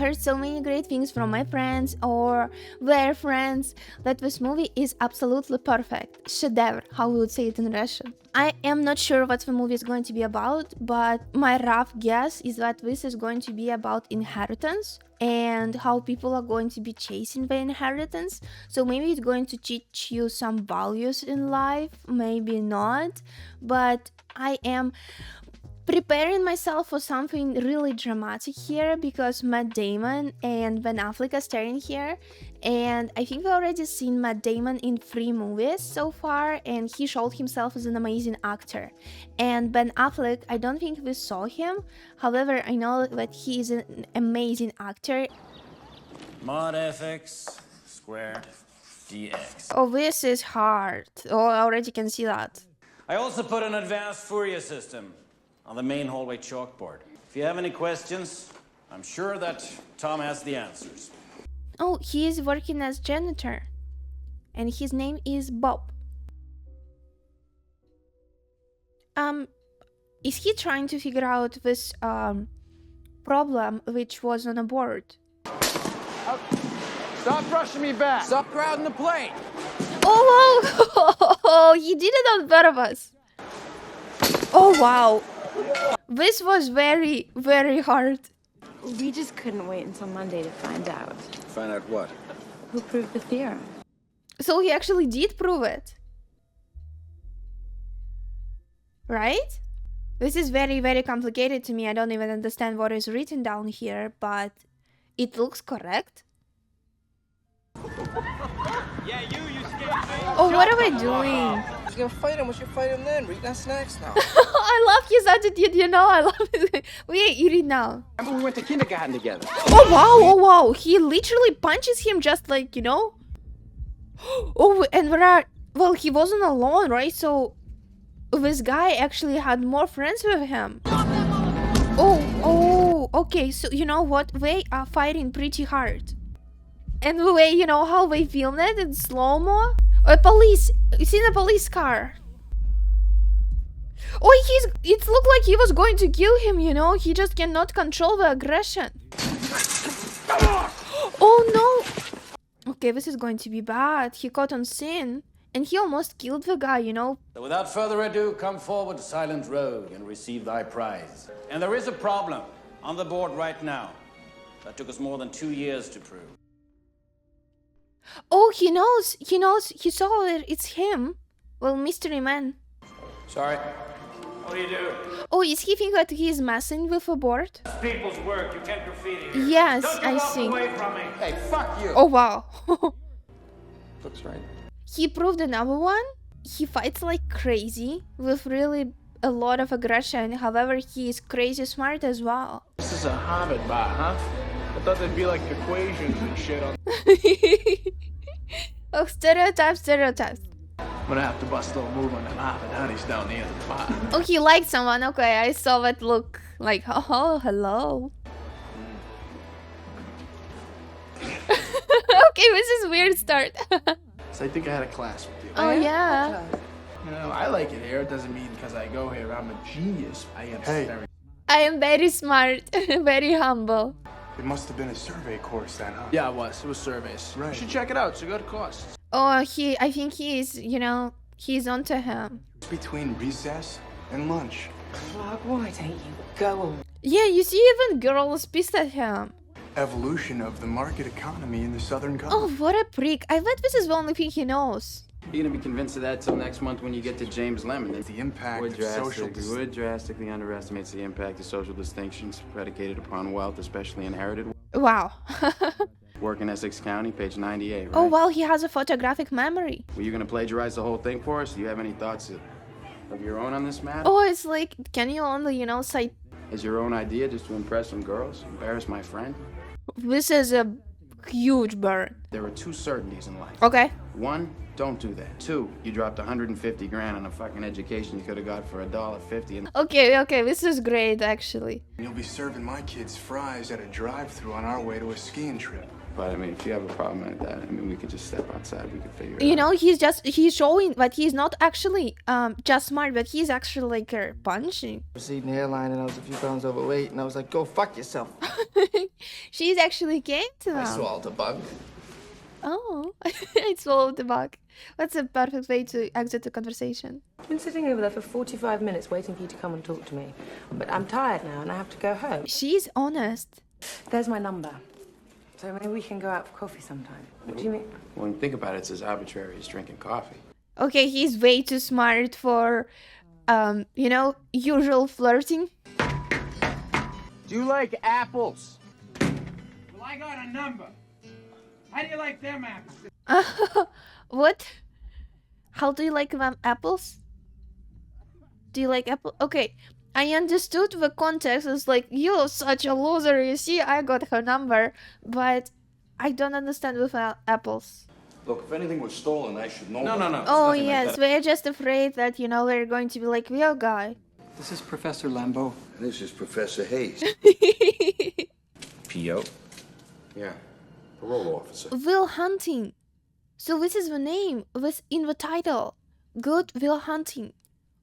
heard so many great things from my friends or their friends that this movie is absolutely perfect. Шедевр, how we would say it in Russian. I am not sure what the movie is going to be about, but my rough guess is that this is going to be about inheritance and how people are going to be chasing the inheritance. So maybe it's going to teach you some values in life, maybe not, but I am preparing myself for something really dramatic here because Matt Damon and Ben Affleck are starring here, and I think we've already seen Matt Damon in 3 movies so far, and he showed himself as an amazing actor. And Ben Affleck, I don't think we saw him, however I know that he is an amazing actor. Mod fx squared dx. Oh, this is hard. Oh, I already can see that. I also put an advanced Fourier system on the main hallway chalkboard. If you have any questions, I'm sure that Tom has the answers. Oh, he is working as janitor, and his name is Bob. Is he trying to figure out this problem which was on a board? Stop rushing me back. Stop crowding the plane. Oh, wow. He did it on purpose. Oh, wow. This was very, very hard. We just couldn't wait until Monday to find out. Find out what? Who proved the theorem? So he actually did prove it. Right? This is very, very complicated to me. I don't even understand what is written down here, but it looks correct. Yeah, you scared me. Oh, what am I doing? If you're gonna fight him, we should fight him then. We're eating our snacks now. I love his attitude, you know. I love it. We eat it now. Remember we went to kindergarten together. Oh wow, oh wow. He literally punches him just like, you know. Oh, and well, he wasn't alone, right? So this guy actually had more friends with him. Oh, okay. So you know what? They are fighting pretty hard. And the way, you know, how they filmed it in slow-mo. It's in a police car. Oh, it looked like he was going to kill him, you know? He just cannot control the aggression. Oh no! Okay, this is going to be bad. He caught on sin. And he almost killed the guy, you know? So without further ado, come forward, silent rogue, and receive thy prize. And there is a problem on the board right now that took us more than 2 years to prove. Oh, he knows, he saw it, it's him. Well, mystery man. Sorry. What do you do? Oh, is he think that he's messing with a board? People's work, you can't graffiti here. Yes, Don't you I walk see. away from me. Hey, fuck you. Oh, wow. Looks right. He proved another one. He fights like crazy with really a lot of aggression. However, he is crazy smart as well. This is a Hobbit bot, huh? I thought there'd be like equations and shit on. Oh, stereotypes. I'm gonna have to bust a little move on them Hobbit honeys down the end of the bot. Oh, he liked someone. Okay, I saw that look. Like, oh, hello. Okay, this is weird start. So I think I had a class with you. Oh, yeah. You know, I like it here. It doesn't mean because I go here I'm a genius. I am very. I am very smart, very humble. It must have been a survey course then, huh? Yeah, it was. It was surveys. Right. You should check it out. It's a good course. Oh, I think he is, you know, he's onto him. It's between recess and lunch. Clark, why don't you go? Yeah, you see, even girls pissed at him. Evolution of the market economy in the Southern Oh, Gulf. what a prick. I bet this is the only thing he knows. You're gonna be convinced of that till next month when you get to James Lemon. The impact of social Wood drastically underestimates the impact of social distinctions predicated upon wealth, especially inherited wealth. Wow. Work in Essex County, page 98, right? Oh, well, he has a photographic memory. Were you gonna plagiarize the whole thing for us? Do you have any thoughts of your own on this matter? Oh, it's like, can you only, you know, cite... Is your own idea just to impress some girls? Embarrass my friend? This is a huge burn. There are 2 certainties in life. Okay. 1, don't do that. 2, you dropped 150 grand on a fucking education you could have got for $1.50. And Okay, this is great, actually. You'll be serving my kids fries at a drive-thru on our way to a skiing trip. But I mean, if you have a problem like that, I mean, we could just step outside. We could figure it You out. know, he's showing that he's not actually just smart, but he's actually like punching. I was eating the airline and I was a few pounds overweight, and I was like, go fuck yourself. She's actually game to I them. swallowed a bug. Oh, I swallowed the bug. That's a perfect way to exit the conversation. I've been sitting over there for 45 minutes waiting for you to come and talk to me. But I'm tired now and I have to go home. She's honest. There's my number. So maybe we can go out for coffee sometime. What do you mean? When you think about it, it's as arbitrary as drinking coffee. Okay, he's way too smart for, you know, usual flirting. Do you like apples? Well, I got a number. How do you like them apples? What? How do you like them apples? Do you like apple? Okay, I understood the context. It's like, you're such a loser. You see, I got her number, but I don't understand with apples. Look, if anything was stolen, I should know. No. Oh yes, we're just afraid that, you know, we're going to be like real guy. This is Professor Lambeau. And this is Professor Hayes. P.O. Yeah, parole officer. Will Hunting. So this is the name was in the title. Good Will Hunting.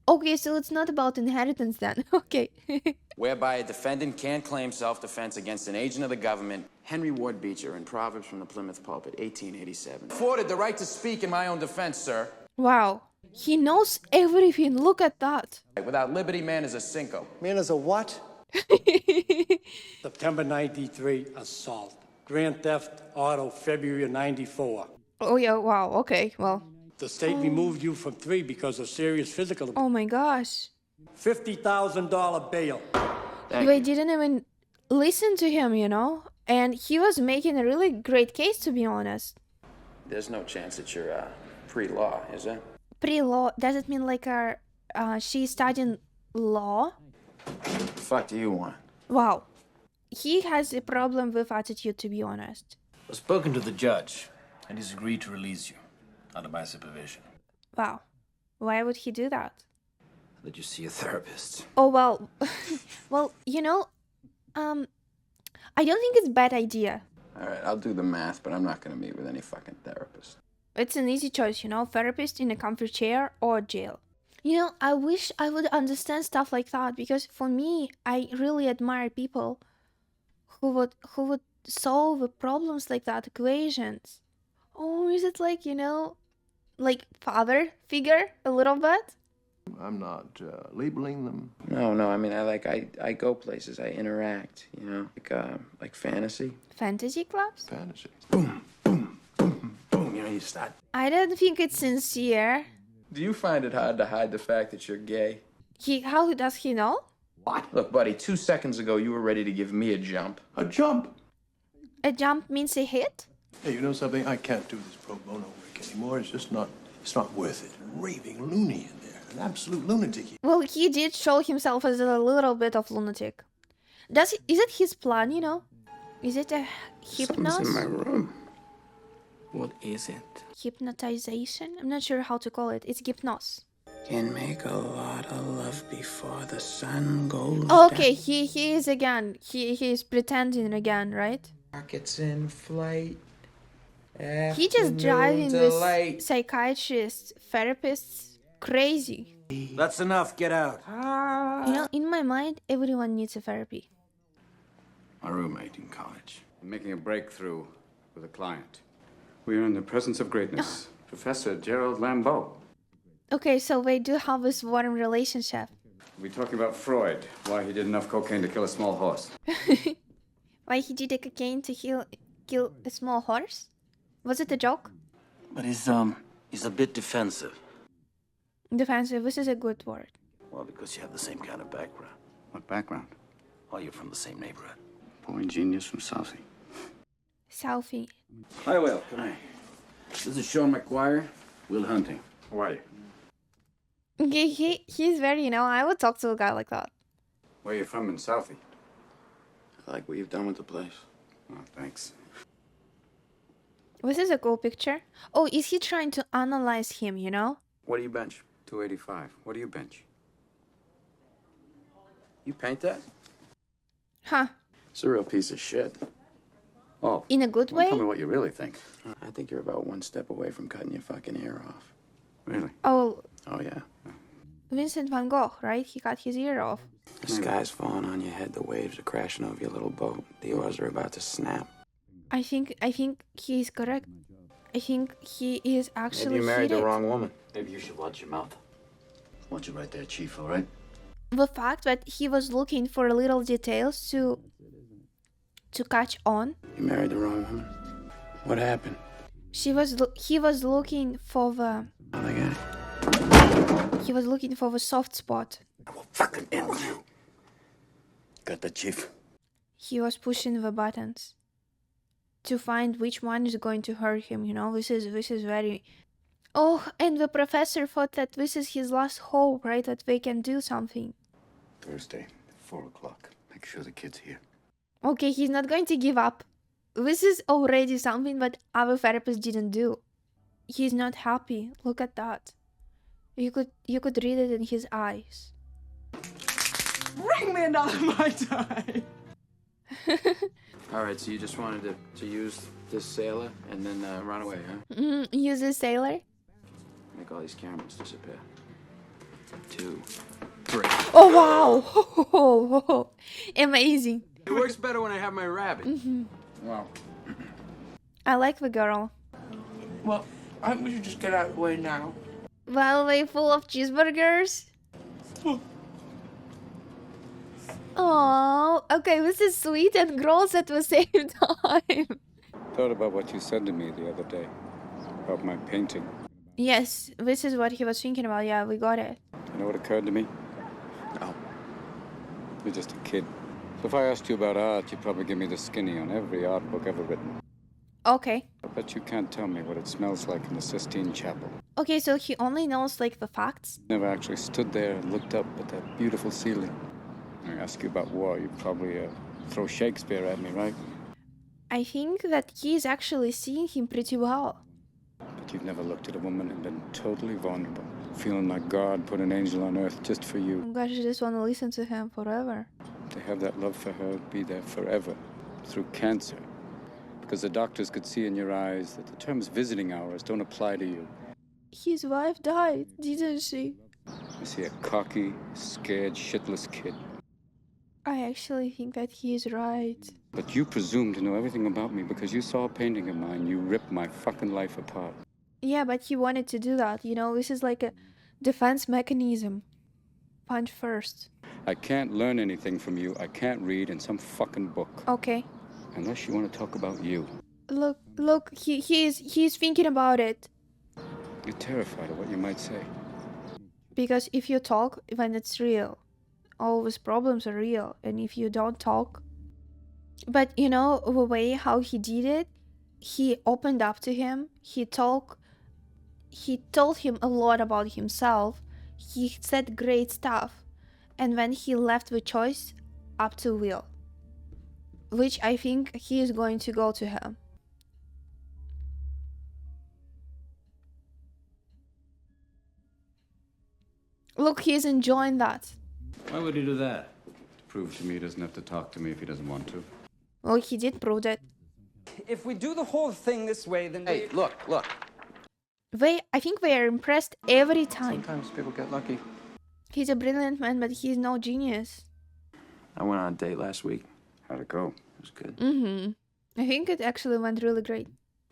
Okay, so it's not about inheritance then. Okay. Whereby a defendant can claim self-defense against an agent of the government. Henry Ward Beecher in Proverbs from the Plymouth Pulpit, 1887. Afforded the right to speak in my own defense, sir. Wow. He knows everything. Look at that. Without liberty, man is a cinco. Man is a what? September 93, assault. Grand theft auto, February of 94. Oh yeah, wow. Okay, well. The state removed you from 3 because of serious physical. Oh my gosh. $50,000 bail. They didn't even listen to him, you know? And he was making a really great case, to be honest. There's no chance that you're pre-law, is there? Pre-law, does it mean like she's studying law? The fuck do you want? Wow. He has a problem with attitude, to be honest. I've spoken to the judge, and he's agreed to release you under my supervision. Wow. Why would he do that? Let you see a therapist. Oh, well. Well, you know, I don't think it's a bad idea. All right, I'll do the math, but I'm not going to meet with any fucking therapist. It's an easy choice, you know, therapist in a comfy chair or jail. You know, I wish I would understand stuff like that, because for me, I really admire people who would solve the problems like that, equations. Oh, is it like, you know, like father figure a little bit? I'm not labeling them. No, I mean, I go places, I interact, you know, like fantasy. Fantasy clubs? Fantasy. Boom, boom, boom, boom, you know, you start. I don't think it's sincere. Do you find it hard to hide the fact that you're gay? How does he know? What? Look, buddy, 2 seconds ago, you were ready to give me a jump. A jump? A jump means a hit? Hey, you know something? I can't do this pro bono work anymore. It's not worth it. Raving loony in there. An absolute lunatic. Well, he did show himself as a little bit of lunatic. Is it his plan, you know? Is it a hypnosis? Someone's in my room. What is it? Hypnotization? I'm not sure how to call it. It's hypnosis. Can make a lot of love before the sun goes Okay, he is again. He is pretending again, right? Rockets in flight. He just driving this psychiatrists, therapists crazy. That's enough. Get out. You know, in my mind, everyone needs a therapy. My roommate in college. I'm making a breakthrough with a client. We are in the presence of greatness. Professor Gerald Lambeau. Okay, so they do have this warm relationship. We're talking about Freud, why he did enough cocaine to kill a small horse. Why he did a cocaine to kill a small horse? Was it a joke? But he's a bit defensive. Defensive, this is a good word. Well, because you have the same kind of background. What background? Well, you're from the same neighborhood. Boy genius from Southie. Southie. Hi, Will. Hi. This is Sean McGuire, Will Hunting. How are you? He's very, you know, I would talk to a guy like that. Where are you from in Southie? I like what you've done with the place. Oh, thanks. This is a cool picture. Oh, is he trying to analyze him, you know? What do you bench? 285. What do you bench? You paint that? Huh. It's a real piece of shit. Oh. In a good Well, way? tell me what you really think. I think you're about one step away from cutting your fucking ear off. Really? Oh, Oh, yeah. Vincent van Gogh, right? He cut his ear off. The sky's falling on your head. The waves are crashing over your little boat. The oars are about to snap. I think he is correct. I think he is actually Maybe you married the heated. wrong woman. Maybe you should watch your mouth. Watch it right there, Chief, all right? The fact that he was looking for little details to catch on. You married the wrong woman? What happened? He was looking for the Oh, I got it. he was looking for the soft spot. I will fucking end you. Got the Chief? He was pushing the buttons to find which one is going to hurt him, you know. This is very. Oh, and the professor thought that this is his last hope, right? That they can do something. Thursday, 4 o'clock. Make sure the kid's here. Okay, he's not going to give up. This is already something that other therapists didn't do. He's not happy. Look at that. You could read it in his eyes. Bring me another Mai Tai. All right, so you just wanted to use this sailor and then run away, huh? Use a sailor. Make all these cameras disappear. 2, 3. Oh wow! Amazing. It works better when I have my rabbit. Wow. I like the girl. Well, I think we should just get out of the way now. Well, they full of cheeseburgers. Oh, okay, this is sweet and gross at the same time. Thought about what you said to me the other day. About my painting. Yes, this is what he was thinking about. Yeah, we got it. You know what occurred to me? No. You're just a kid. So if I asked you about art, you'd probably give me the skinny on every art book ever written. Okay. I bet you can't tell me what it smells like in the Sistine Chapel. Okay, so he only knows like the facts. Never actually stood there and looked up at that beautiful ceiling. I ask you about war, you'd probably throw Shakespeare at me, right? I think that he's actually seeing him pretty well. But you've never looked at a woman and been totally vulnerable, feeling like God put an angel on earth just for you. Oh gosh, I just want to listen to him forever. To have that love for her be there forever, through cancer. Because the doctors could see in your eyes that the terms visiting hours don't apply to you. His wife died, didn't she? I see a cocky, scared, shitless kid. I actually think that he is right. But you presume to know everything about me because you saw a painting of mine. You ripped my fucking life apart. Yeah, but he wanted to do that, you know? This is like a defense mechanism. Punch first. I can't learn anything from you. I can't read in some fucking book. Okay. Unless you want to talk about you. Look, he's thinking about it. You're terrified of what you might say. Because if you talk, then it's real. All these problems are real. And if you don't talk... But, you know, the way how he did it, he opened up to him. He told him a lot about himself. He said great stuff. And then he left the choice up to Will. Which I think he is going to go to him. Look, he's enjoying that. Why would he do that? To prove to me he doesn't have to talk to me if he doesn't want to. Well, he did prove it. If we do the whole thing this way, then Hey, look. I think they are impressed every time. Sometimes people get lucky. He's a brilliant man, but he's no genius. I went on a date last week. How'd it go? It was good. I think it actually went really great.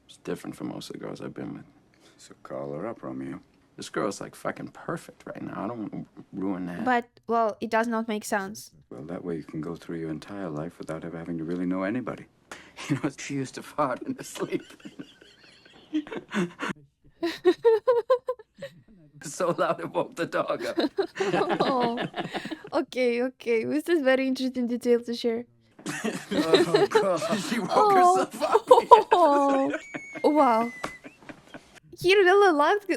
It's different from most of the girls I've been with. So call her up, Romeo. This girl's like fucking perfect right now. I don't want to ruin that. But, well, it does not make sense. Well, that way you can go through your entire life without ever having to really know anybody. You know, she used to fart in her sleep. So loud it woke the dog up. Oh, okay. This is very interesting detail to share. Oh, God. She woke herself up. Oh, wow. He really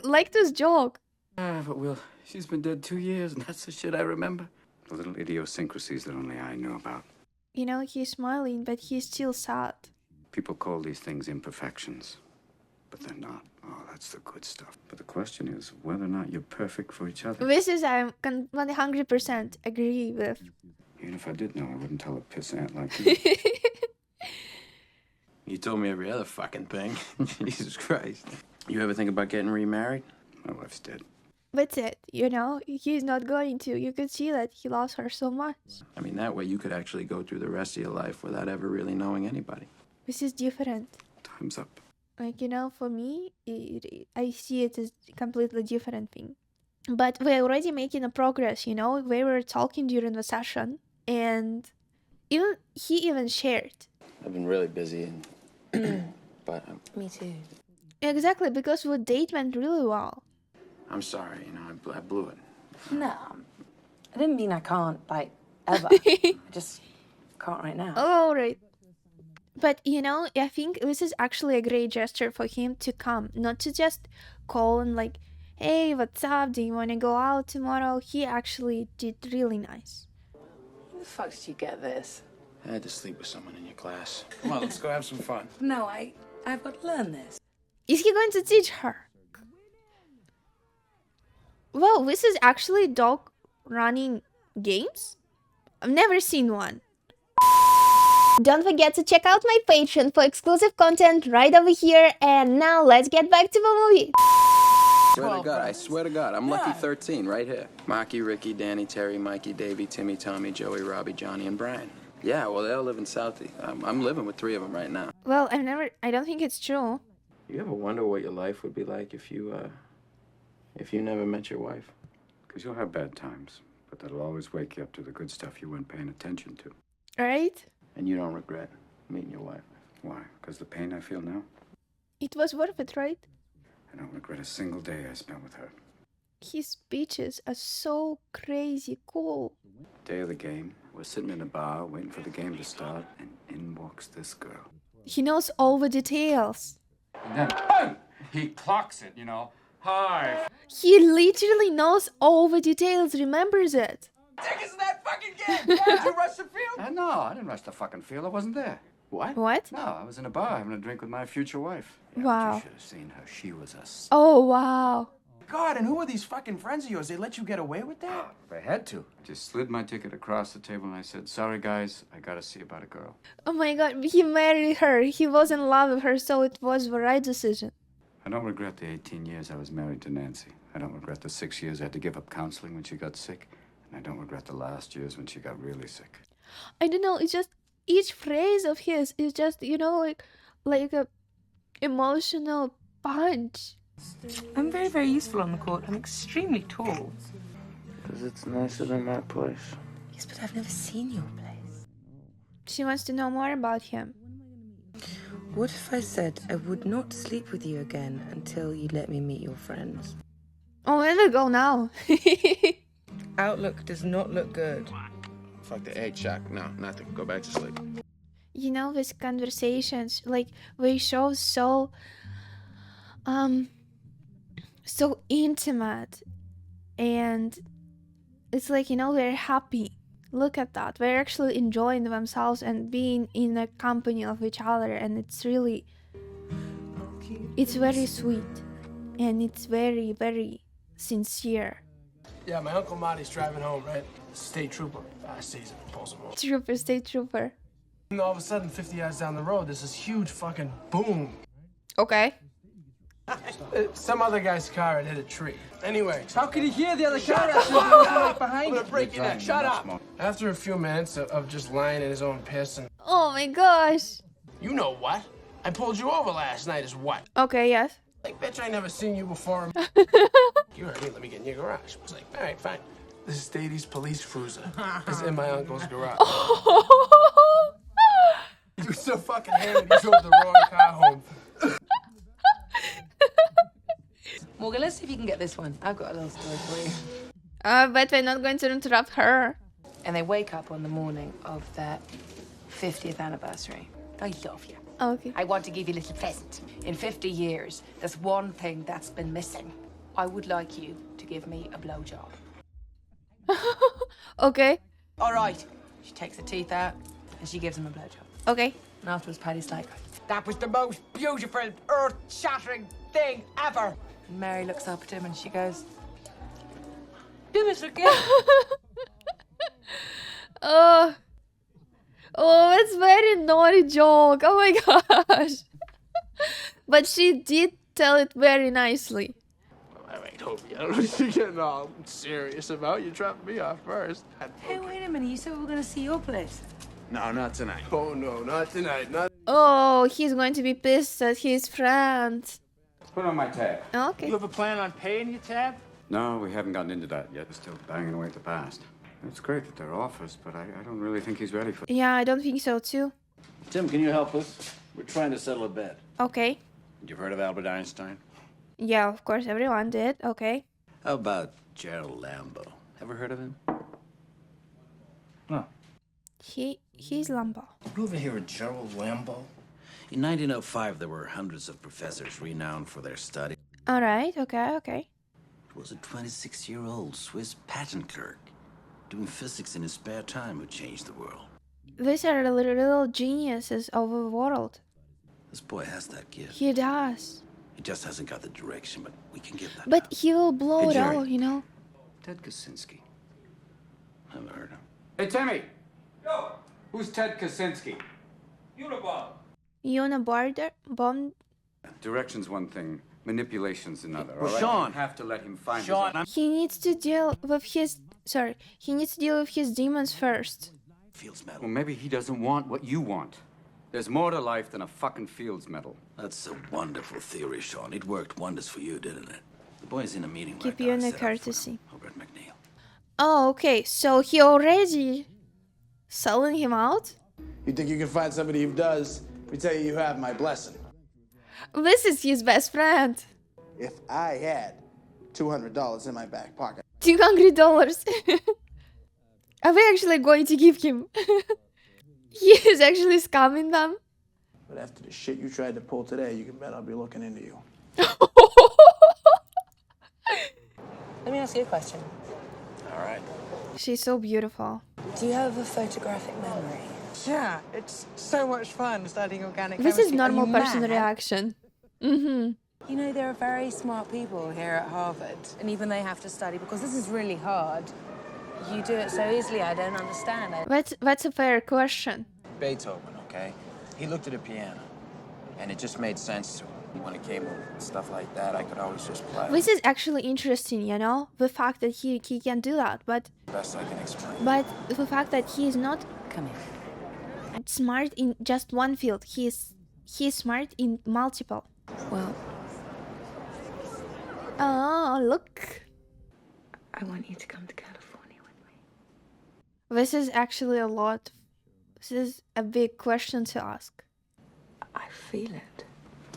liked this joke. But Will, she's been dead 2 years, and that's the shit I remember. The little idiosyncrasies that only I know about. You know, he's smiling, but he's still sad. People call these things imperfections, but they're not. Oh, that's the good stuff. But the question is whether or not you're perfect for each other. This is I 100% agree with. Even if I did know, I wouldn't tell a pissant like you. You told me every other fucking thing. Jesus Christ. You ever think about getting remarried? My wife's dead. That's it, you know? He's not going to. You could see that he loves her so much. I mean, that way you could actually go through the rest of your life without ever really knowing anybody. This is different. Time's up. Like, you know, for me, I see it as a completely different thing. But we're already making a progress, you know? We were talking during the session, and he even shared. I've been really busy, but Me too. Exactly, because the date went really well. I'm sorry, you know, I blew it. No, I didn't mean I can't, like, ever. I just can't right now. All right. But, you know, I think this is actually a great gesture for him to come, not to just call and like, hey, what's up? Do you want to go out tomorrow? He actually did really nice. Where the fuck did you get this? I had to sleep with someone in your class. Come on, let's go have some fun. No, I've got to learn this. Is he going to teach her? Well, this is actually dog running games? I've never seen one. Don't forget to check out my Patreon for exclusive content right over here. And now let's get back to the movie. I swear to God, I'm lucky 13 right here. Marky, Ricky, Danny, Terry, Mikey, Davey, Timmy, Tommy, Joey, Robbie, Johnny, and Brian. Yeah, well, they all live in Southie. I'm living with 3 of them right now. Well, I don't think it's true. You ever wonder what your life would be like if you never met your wife? Because you'll have bad times, but that'll always wake you up to the good stuff you weren't paying attention to. Right? And you don't regret meeting your wife? Why? Because the pain I feel now? It was worth it, right? I don't regret a single day I spent with her. His speeches are so crazy cool. Day of the game, we're sitting in a bar waiting for the game to start, and in walks this girl. He knows all the details. And then, boom! He clocks it, you know. Hi. He literally knows all the details, remembers it. Tickets to that fucking game! Yeah, did you rush the field? No, I didn't rush the fucking field. I wasn't there. What? What? No, I was in a bar having a drink with my future wife. Yeah, Wow. You should have seen her. She was a... Oh, wow. God, and who are these fucking friends of yours? They let you get away with that? I had to. I just slid my ticket across the table and I said, sorry guys, I gotta see about a girl. Oh my god, he married her. He was in love with her, so it was the right decision. I don't regret the 18 years I was married to Nancy. I don't regret the 6 years I had to give up counseling when she got sick. And I don't regret the last years when she got really sick. I don't know, it's just each phrase of his is just, you know, like a emotional punch. I'm very, very useful on the court. I'm extremely tall. Because it's nicer than my place. Yes, but I've never seen your place. She wants to know more about him. What if I said I would not sleep with you again until you let me meet your friends? Oh, where do we go now? Outlook does not look good. Fuck the egg shack. No, nothing. Go back to sleep. You know, these conversations, like, they show so intimate, and it's like, you know, they're happy. Look at that. They're actually enjoying themselves and being in the company of each other, and it's really, it's very sweet, and it's very, very sincere. Yeah, my Uncle Marty's driving home, right? State trooper. Stays and pulls him over. Trooper, state trooper. And all of a sudden, 50 yards down the road, there's this huge fucking boom. Okay. Some other guy's car had hit a tree. Anyway. How could he hear the other car behind I'm you? gonna break your neck. Shut up! After a few minutes of just lying in his own piss and... Oh my gosh. You know what? I pulled you over last night as what? Okay, yes. Like, bitch, I never seen you before. You heard me, let me get in your garage. I was like, all right, fine. This is Stadi's police cruiser. It's in my uncle's garage. He was so fucking hammered, he drove the wrong car home. Morgan, let's see if you can get this one. I've got a little story for you. But we're not going to interrupt her. And they wake up on the morning of their 50th anniversary. I love you. Okay. I want to give you a little present. In 50 years, there's one thing that's been missing. I would like you to give me a blowjob. Okay. All right. She takes the teeth out and she gives him a blowjob. Okay. And afterwards, Paddy's like, That was the most beautiful, earth-shattering thing ever. and Mary looks up at him and she goes, do it again. Oh. Oh, it's very naughty joke. Oh my gosh. But she did tell it very nicely. All right, Hobie, I don't know what you're getting all serious about. You dropped me off first. Hey, wait a minute. You said we were going to see your place. No, not tonight. Oh, no, not tonight. Not. Oh, he's going to be pissed at his friend. Put on my tab. Okay. You have a plan on paying your tab? No, we haven't gotten into that yet. We're still banging away at the past. It's great that they're offers, but I don't really think he's ready for it. Yeah, I don't think so too. Tim, can you help us? We're trying to settle a bet. Okay. You've heard of Albert Einstein? Yeah, of course, everyone did. Okay. How about Gerald Lambo? Ever heard of him? No. He's Lambo. You ever hear of Gerald Lambo? In 1905, there were hundreds of professors renowned for their study. All right. Okay. It was a 26-year-old Swiss patent clerk doing physics in his spare time who changed the world. These are the little geniuses of the world. This boy has that gift. He does. He just hasn't got the direction, but we can give that. But he will blow Hey, it Jerry. all, you know. Ted Kaczynski. Never heard of him. Hey, Timmy! Yo! Who's Ted Kaczynski? Unibarder bomb. Direction's one thing, manipulation's another. Well, all right? Sean. You have to let him find Sean, his... He needs to deal with his. Sorry. He needs to deal with his demons first. Fields medal. Well, maybe he doesn't want what you want. There's more to life than a fucking Fields medal. That's a wonderful theory, Sean. It worked wonders for you, didn't it? The boy's in a meeting Keep right you now. in I a set up for him courtesy. over at McNeil. Oh, okay. So he already selling him out? You think you can find somebody who does? Let me tell you, you have my blessing. This is his best friend. If I had $200 in my back pocket. $200. Are we actually going to give him? He is actually scamming them. But after the shit you tried to pull today, you can bet I'll be looking into you. Let me ask you a question. All right. She's so beautiful. Do you have a photographic memory? Yeah, it's so much fun studying organic This chemistry. is normal Are you person mad? reaction. Mm-hmm. You know, there are very smart people here at Harvard, and even they have to study because this is really hard. You do it so easily, I don't understand. That's a fair question. Beethoven, okay? He looked at a piano, and it just made sense to him. When it came with stuff like that, I could always just play. This is actually interesting, you know, the fact that he can do that, but Best I can explain. the fact that he is not Come here. smart in just one field. He's smart in multiple. Well, Oh, look. I want you to come to California with me. This is actually a lot. This is a big question to ask. I feel it.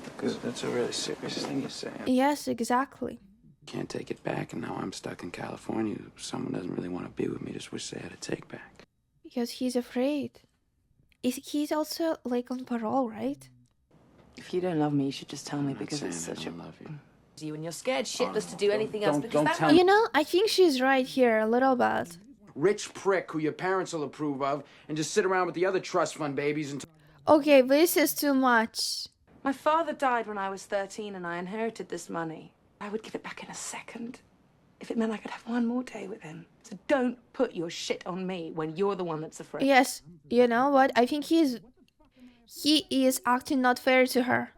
Because that's a really serious thing you're saying. Yes, exactly. Can't take it back, and now I'm stuck in California. Someone doesn't really want to be with me. Just wish they had a take back. Because he's afraid. He's also like on parole, right? If you don't love me, you should just tell me I'm not because it's saying I such a... don't love you. You and you're scared shitless to do anything else don't- because don't that tell might... me. You know, I think she's right here a little bit. Rich prick who your parents will approve of, and just sit around with the other trust fund babies and... Okay, this is too much. My father died when I was 13 and I inherited this money. I would give it back in a second if it meant I could have one more day with him. So don't put your shit on me when you're the one that's afraid. Yes, you know what? I think he is acting not fair to her.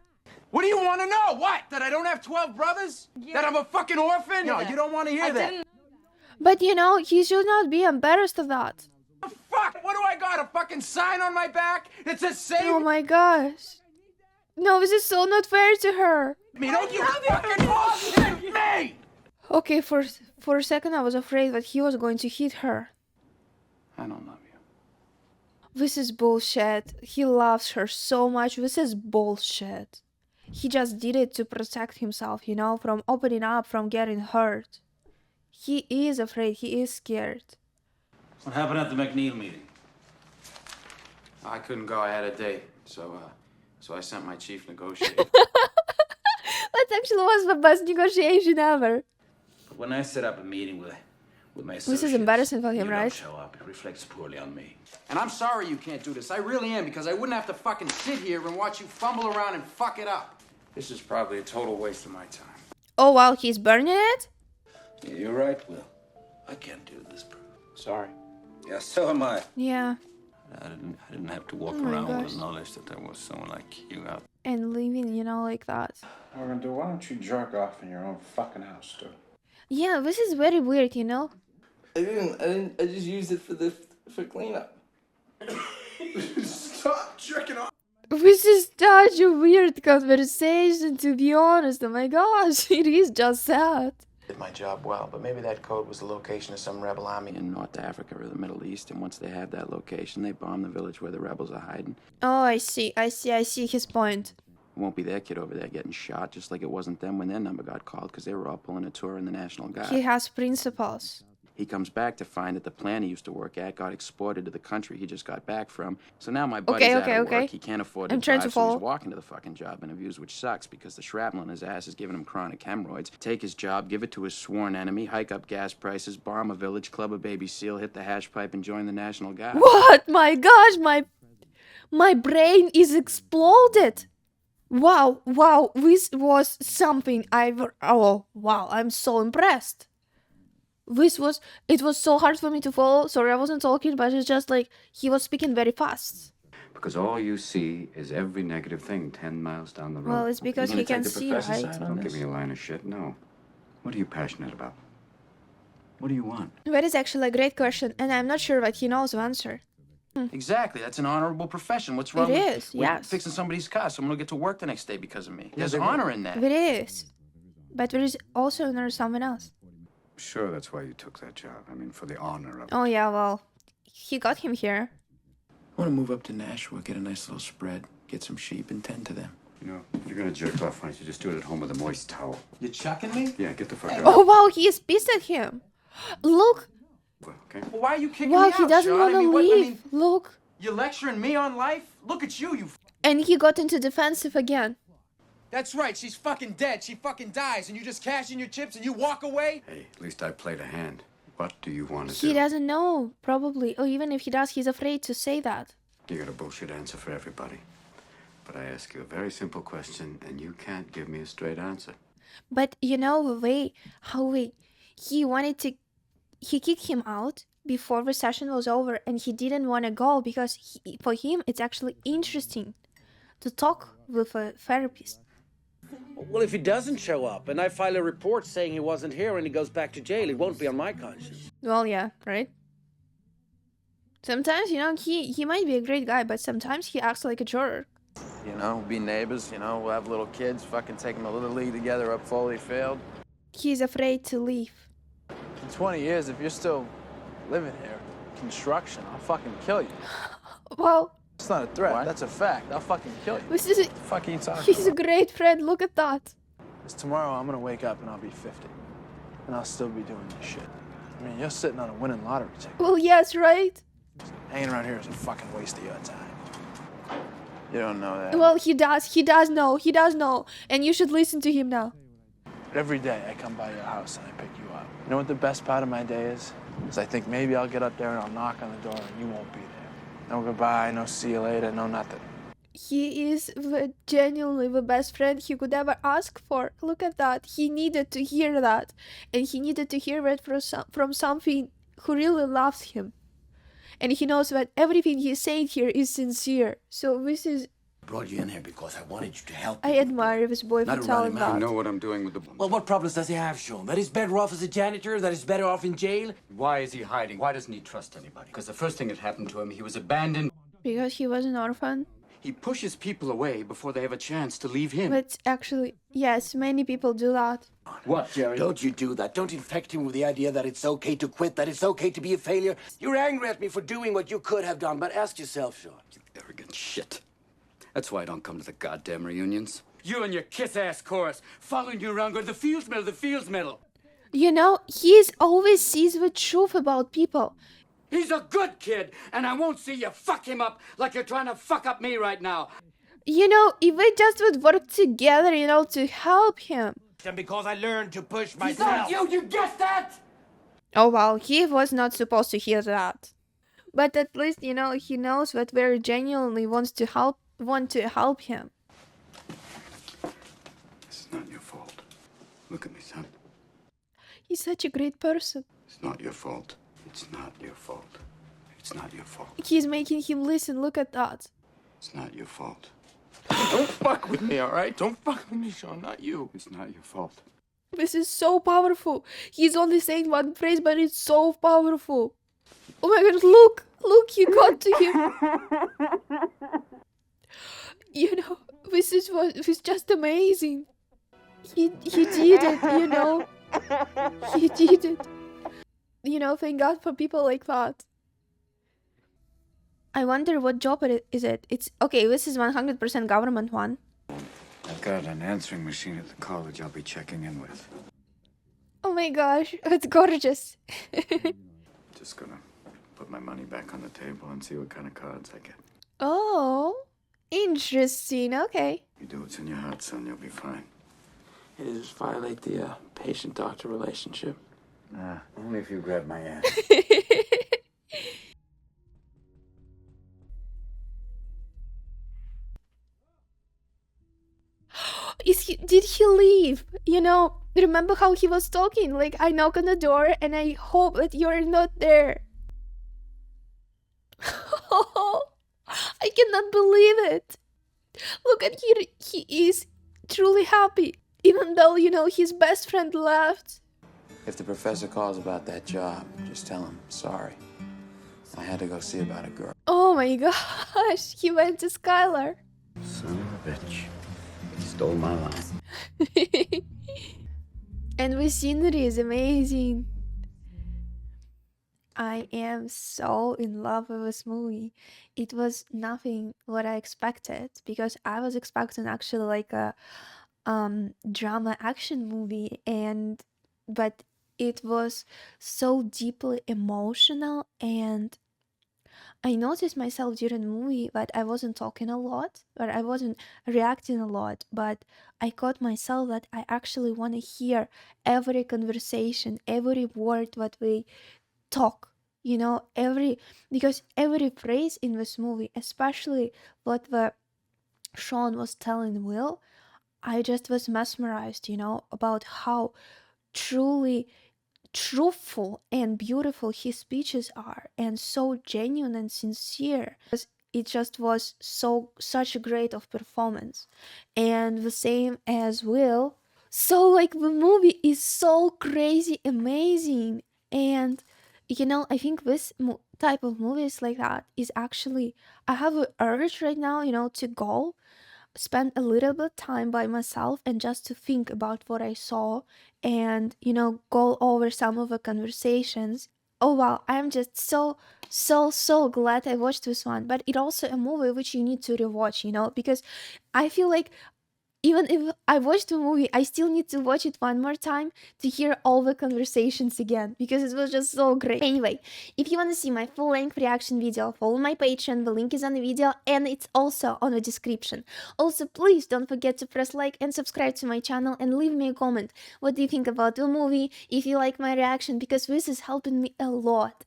What do you want to know? What? That I don't have 12 brothers? That I'm a fucking orphan? No, you don't want to hear that. But you know, he should not be embarrassed of that. Fuck! What do I got? A fucking sign on my back? It says save Oh my gosh. No, this is so not fair to her. me. Don't you fucking bullshit me! Okay, for a second I was afraid that he was going to hit her. I don't love you. This is bullshit. He loves her so much. This is bullshit. He just did it to protect himself, you know, from opening up, from getting hurt. He is afraid. He is scared. What happened at the McNeil meeting? I couldn't go. I had a date, so I sent my chief negotiator. That actually was the best negotiation ever. But when I set up a meeting with my This is associates, embarrassing for him, you don't right? show up. It reflects poorly on me. And I'm sorry you can't do this. I really am, because I wouldn't have to fucking sit here and watch you fumble around and fuck it up. This is probably a total waste of my time. Oh wow, he's burning it? Yeah, you're right, Will. I can't do this, bro. Sorry. Yeah, so am I. Yeah. I didn't have to walk Oh my around with gosh. the knowledge that there was someone like you out. And living, you know, like that. Armando, why don't you jerk off in your own fucking house, Stu? Yeah, this is very weird, you know? I didn't. I just used it for cleanup. Stop jerking off. This is such a weird conversation, to be honest. Oh my gosh, it is just sad. Did my job well, but maybe that code was the location of some rebel army in North Africa or the Middle East, and once they have that location, they bomb the village where the rebels are hiding. Oh, I see his point. It won't be their kid over there getting shot, just like it wasn't them when their number got called, because they were all pulling a tour in the National Guard. He has principles. He comes back to find that the plant he used to work at got exported to the country he just got back from. So now my buddy's out of work. He can't afford to drive, so he's walking to the fucking job interviews, which sucks because the shrapnel in his ass is giving him chronic hemorrhoids. Take his job, give it to his sworn enemy, hike up gas prices, bomb a village, club a baby seal, hit the hash pipe, and join the National Guard. What? My gosh, my brain is exploded. Wow, this was something oh, wow, I'm so impressed. It was so hard for me to follow. Sorry, I wasn't talking, but it's just like he was speaking very fast. Because all you see is every negative thing 10 miles down the road. Well, it's because he can see, right? Don't give me a line of shit, no. What are you passionate about? What do you want? That is actually a great question, and I'm not sure that he knows the answer. Exactly, that's an honorable profession. What's wrong with with fixing somebody's car? Someone will get to work the next day because of me. There's honor in that. It is. But there is also someone else. Sure, that's why you took that job. I mean, for the honor of it. Oh yeah, well, he got him here. I want to move up to Nashua, get a nice little spread, get some sheep, and tend to them. You know, if you're gonna jerk off, why don't you just do it at home with a moist towel? You chucking me? Yeah, get the fuck out. Oh wow, he is pissed at him. Look. Okay. Well, why are you kicking Wow, me out, he doesn't Sean? want to leave. Look. You're lecturing me on life? Look at you And he got into defensive again. That's right, she's fucking dead. She fucking dies, and you just cash in your chips and you walk away? Hey, at least I played a hand. What do you want to do? He doesn't know, probably. Or even if he does, he's afraid to say that. You got a bullshit answer for everybody. But I ask you a very simple question, and you can't give me a straight answer. But you know the way how he kicked him out before the session was over, and he didn't want to go because for him it's actually interesting to talk with a therapist. Well, if he doesn't show up and I file a report saying he wasn't here and he goes back to jail, it won't be on my conscience. Well, yeah, right? Sometimes, you know, he might be a great guy, but sometimes he acts like a jerk. You know, be neighbors, you know, we'll have little kids, fucking take them a little league together up Foley Field. He's afraid to leave. In 20 years, if you're still living here, construction, I'll fucking kill you. Well, it's not a threat, that's a fact. I'll fucking kill you. This is fuck are you talking he's about? a great friend, look at that. Because tomorrow I'm gonna wake up and I'll be 50. And I'll still be doing this shit. I mean, you're sitting on a winning lottery ticket. Well, yes, right? Hanging around here is a fucking waste of your time. You don't know that. Well, he does know, and you should listen to him now. Every day I come by your house and I pick you up. You know what the best part of my day is? Is I think maybe I'll get up there and I'll knock on the door and you won't be there. No goodbye, no see you later, no nothing. He is genuinely the best friend he could ever ask for. Look at that. He needed to hear that. And he needed to hear it from something who really loves him. And he knows that everything he's saying here is sincere. So this is... I brought you in here because I wanted you to help I admire this boy for telling that. I know what I'm doing with the... Well, what problems does he have, Sean? That he's better off as a janitor? That he's better off in jail? Why is he hiding? Why doesn't he trust anybody? Because the first thing that happened to him, he was abandoned. Because he was an orphan. He pushes people away before they have a chance to leave him. But actually, yes, many people do that. What, Jerry? Don't you do that. Don't infect him with the idea that it's okay to quit, that it's okay to be a failure. You're angry at me for doing what you could have done, but ask yourself, Sean. You arrogant shit. That's why I don't come to the goddamn reunions. You and your kiss-ass chorus, following you around going, the Fields Medal. You know, he always sees the truth about people. He's a good kid, and I won't see you fuck him up like you're trying to fuck up me right now. You know, if we just would work together, you know, to help him. And because I learned to push myself. He's not you get that? Oh, well, he was not supposed to hear that. But at least, you know, he knows that we genuinely want to help him. It's not your fault. Look at me, son. He's such a great person. It's not your fault. It's not your fault. It's not your fault. He's making him listen. Look at that. It's not your fault. Don't fuck with me, all right? Don't fuck with me, Sean. Not you. It's not your fault. This is so powerful. He's only saying one phrase, but it's so powerful. Oh my god, look! Look, he got to him. You know, this is just amazing. He did it, you know. He did it. You know, thank God for people like that. I wonder what job it is. It's okay, this is 100% government one. I've got an answering machine at the college I'll be checking in with. Oh my gosh, it's gorgeous. Just gonna put my money back on the table and see what kind of cards I get. Oh, interesting. Okay. You do what's in your heart, son, you'll be fine. It just violate the patient-doctor relationship. Only if you grab my ass. Did he leave? You know, remember how he was talking? Like, I knock on the door and I hope that you're not there. I cannot believe it. Look at here, he is truly happy. Even though, you know, his best friend left. If the professor calls about that job, just tell him, sorry. I had to go see about a girl. Oh my gosh, he went to Skylar. Son of a bitch. Stole my line. And the scenery is amazing. I am so in love with this movie. It was nothing what I expected, because I was expecting actually like a drama action movie, but it was so deeply emotional, and I noticed myself during the movie that I wasn't talking a lot, or I wasn't reacting a lot, but I caught myself that I actually want to hear every conversation, every word that we talk, you know, because every phrase in this movie, especially what Sean was telling Will, I just was mesmerized, you know, about how truly truthful and beautiful his speeches are, and so genuine and sincere. It just was such a great of performance, and the same as Will. So like the movie is so crazy amazing, and you know, I think this type of movies like that is actually, I have an urge right now, you know, to go spend a little bit of time by myself and just to think about what I saw, and you know, go over some of the conversations. Oh wow, I'm just so glad I watched this one. But it also a movie which you need to rewatch, you know, because I feel like even if I watched the movie, I still need to watch it one more time to hear all the conversations again, because it was just so great. Anyway, if you want to see my full-length reaction video, follow my Patreon. The link is on the video and it's also on the description. Also, please don't forget to press like and subscribe to my channel, and leave me a comment. What do you think about the movie? If you like my reaction, because this is helping me a lot.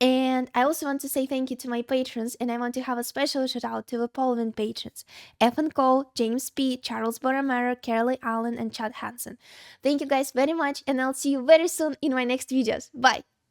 And I also want to say thank you to my patrons, and I want to have a special shout out to the following patrons: Evan Cole, James P, Charles Borromero, Carolee Allen, and Chad Hansen. Thank you guys very much, and I'll see you very soon in my next videos. Bye!